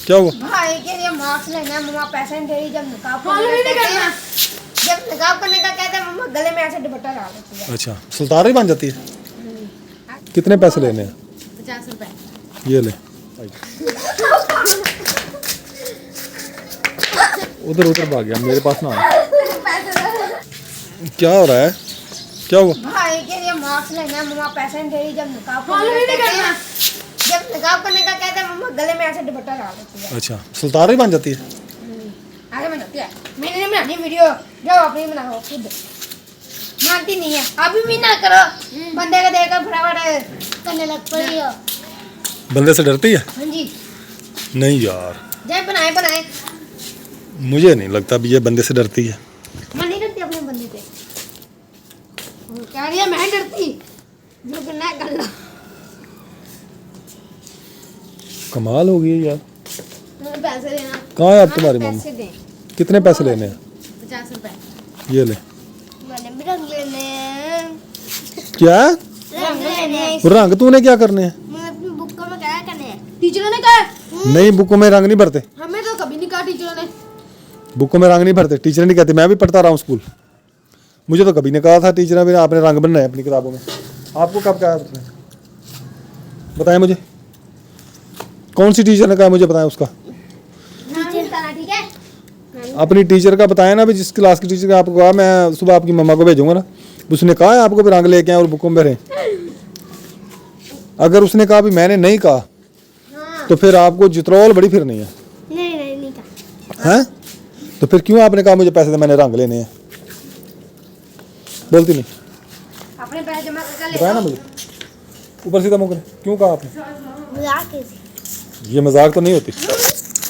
क्या हुआ? भाई के लिए मास्क लेना है, मम्मा पैसे नहीं दे रही। जब निकाब करने का कहते हैं मम्मा गले में ऐसे दुपट्टा डाल देती है। अच्छा, सुल्तान ही बन जाती है। कितने पैसे लेने हैं? 50 रुपए। ये ले। उधर उधर भाग गया, मेरे पास ना आया। क्या हो रहा है? क्या हुआ? भाई के लिए मास्क लेना है, मम्मा पैसे नहीं दे रही। जब निकाब करने का कहते हैं मम्मा गले में ऐसे दुपट्टा डाल देती है। अच्छा, सुल्तान ही बन जाती है। आगे बनाती है। मैंने नहीं बनानी वीडियो, जाओ अपनी बनाओ खुद। मानती नहीं है, अभी भी ना करो। बंदे का देखकर फटाफट करने लग पड़ी हो। बंदे से डरती है? हाँ जी। नहीं यार, जाए बनाए बनाए। मुझे नहीं लगता भी ये बंदे से डरती है। मैं नहीं डरती अपने बंदे से। वो क्या रही है, मैं डरती। जो करना है कर लो। कमाल हो गई यार। तुम्हें पैसे देना। कहाँ है अब तुम्हारी मम्मी? पैसे दे। कितने पैसे लेने हैं? 50 रुपए। ये ले। मैंने भी रंग लेने हैं। क्या? रंग लेने हैं। रंग तूने क्या करने हैं? मैं अपनी बुक में क्या करने हैं? टीचरों ने कहा नहीं, बुकों में रंग नहीं भरते। हमें तो कभी नहीं कहा टीचरों ने। बुकों में रंग नहीं भरते, टीचर नहीं कहते। मैं भी पढ़ता रहा हूँ स्कूल, मुझे तो कभी नहीं कहा था टीचर ने आपने रंग भरना है अपनी किताबों में। आपको कब कहा उसने? बताएं मुझे, कौन सी टीचर ने कहा मुझे बताएं उसका। ठीक है। अपनी टीचर का बताएं ना भी, जिस क्लास की टीचर का आपको कहा। मैं सुबह आपकी मम्मा को भेजूंगा ना, उसने कहा है आपको भी रंग लेके आए और बुकों में भरें। अगर उसने कहा भी मैंने नहीं कहा तो फिर आपको जितरौल बड़ी फिरनी है। नहीं कहा। हैं? तो फिर क्यों आपने कहा मुझे पैसे दे, मैंने रंग लेने हैं? बोलती नहीं। अपने पैसे जमा कर ले। बताया ना मुझे, ऊपर सीधा मुंह करे। क्यों कहा आपने? मजाक कैसे? ये मजाक तो नहीं होती।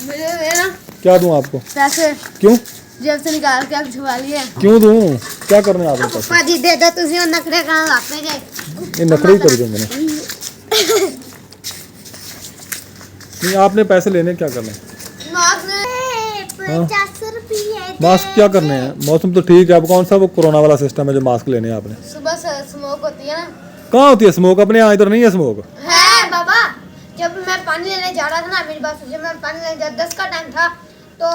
मुझे देना क्या दूं आपको? पैसे। क्यों? जेब से निकाल के आप छुपा लिए। क्यों दूं? क्या करने आपने पैसे? पापा जी दे दो, तुझे और नखरे कहाँ लाते गए? ये नखरे ही कर देंगे ना। नहीं, आपने पैसे लेने क्या करने? मास्क 50 रुपये। मास्क क्या करने हैं? मौसम तो ठीक है। अब कौन सा वो कोरोना वाला सिस्टम है जो मास्क लेने हैं आपने? सुबह से स्मोक होती है ना। कहाँ होती है स्मोक? अपने यहाँ इधर नहीं है स्मोक। है बाबा, जब मैं पानी लेने जा रहा था ना, मेरी बात जब मैं पानी लेने जा 10 का टाइम था, तो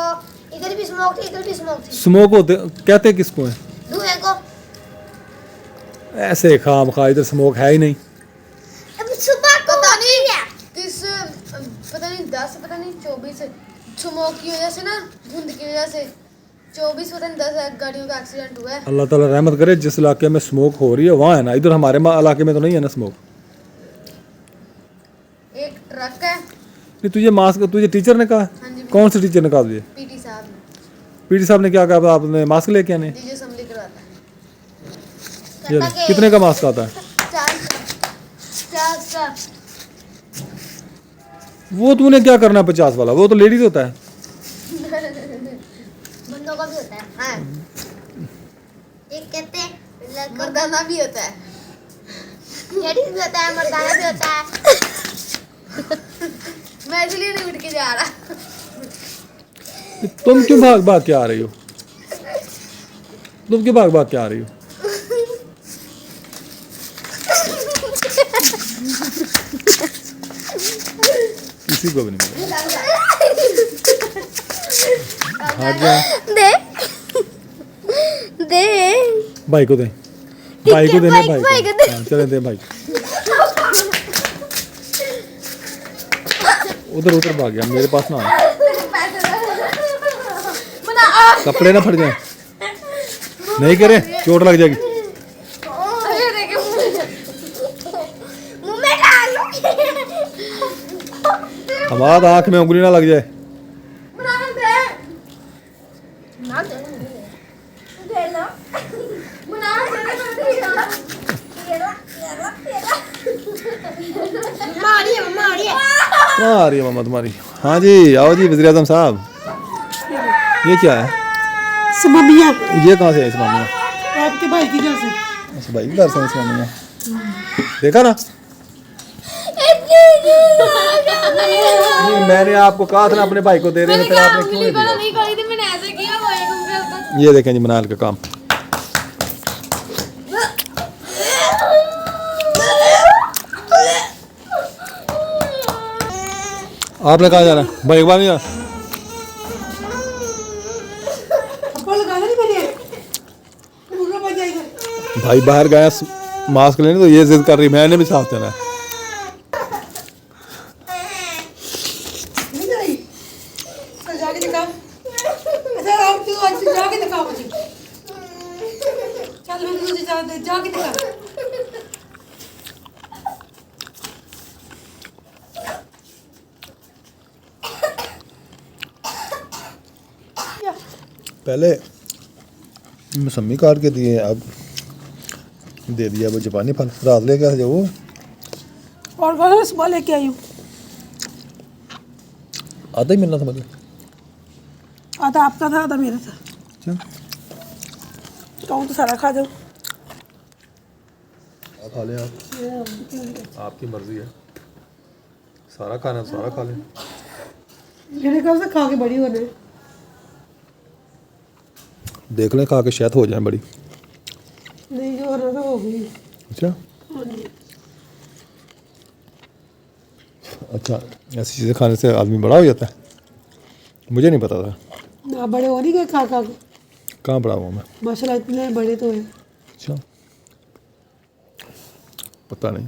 इधर भी स्मोक थी, इधर भी स्मोक थी। स्मोक होते कहते किसको है? धुएं को। ऐसे खाम खा, इधर स्मोक है ही नहीं। अब सुबह को पता नहीं किस, पता नहीं 10, पता नहीं 24 स्मोक की वजह से ना, धुंध की वजह से 24 पता नहीं 10 गाड़ियों का एक्सीडेंट हुआ है। अल्लाह ताला रहमत करे, जिस इलाके में स्मोक हो रही है वहाँ है ना। इधर हमारे इलाके में तो नहीं है ना स्मोक। एक ट्रक है। नहीं, तुझे मास्क तुझे टीचर ने कहा? हाँ जी। कौन से टीचर ने कहा तुझे? पीटी साहब ने। पीटी साहब ने क्या कहा? आपने मास्क लेके आने? डीजे असेंबली करवाता है। ये ले, कितने का मास्क आता है? 4 वो तूने क्या करना 50 वाला? वो तो लेडीज होता है। बंदों का भी होता है। हाँ। एक कहते हैं मर्दाना भी होता है, लेडीज भी होता है, मर्दाना भी होता है। मैं इसलिए नहीं उठ के जा रहा। तुम क्यों भाग भाग के आ रही हो? तुम क्यों भाग भाग के आ रही हो? किसी को भी नहीं मिला। भाग जा। दे दे भाई को दे, भाई को देने, भाई को। हाँ, चले दे भाई। उधर उधर भाग गया, मेरे पास ना आया। कपड़े ना फट जाए। नहीं करे, चोट लग जाएगी। हमारा आंख में उंगली ना लग जाए। कहाँ आ रही है मम्मा तुम्हारी? हाँ जी, आओ जी वज़ीर आज़म साहब। ये क्या है? सबाबिया ये कहाँ से है इसमानिया? आपके भाई की घर से। अच्छा, भाई घर से इसमानिया। देखा ना, नहीं मैंने आपको कहा था ना अपने भाई को दे रहे हैं, फिर आपने क्यों नहीं दिया? नहीं करी थी, मैंने ऐसे किया वो एक उंगली ऊपर। ये देखें जी मनाल का काम। आपने कहाँ जाना है? भाई एक बार नहीं जाना। आपको लगाना नहीं मैंने पूरा बच जाएगा। भाई बाहर गया मास्क लेने, तो ये जिद कर रही, मैंने भी साथ जाना है। नहीं आई तो जाके दिखाओ। अच्छा आप तू आज जाके दिखाओ मुझे। चल मैं तुझे जाके दिखा। पहले मौसमी काट के दिए, अब दे दिया वो जापानी फल। रात ले गया जो वो और कौन सुबह लेके आई हूँ। आधा ही मिलना था मुझे। आधा आपका था आधा मेरा था। अच्छा कहूँ तो सारा खा जाओ। खा ले आप, आपकी मर्जी है। सारा खाना तो सारा खा ले। मेरे कब से खा के बड़ी होने। देख लें खा के शायद हो जाए बड़ी। नहीं जो होना था हो गई। अच्छा अच्छा, ऐसी चीज़ें खाने से आदमी बड़ा हो जाता है? मुझे नहीं पता था। ना बड़े हो नहीं गए खा खा के। कहाँ पड़ा हुआ मैं? माशाल्लाह इतने बड़े तो है। अच्छा, पता नहीं।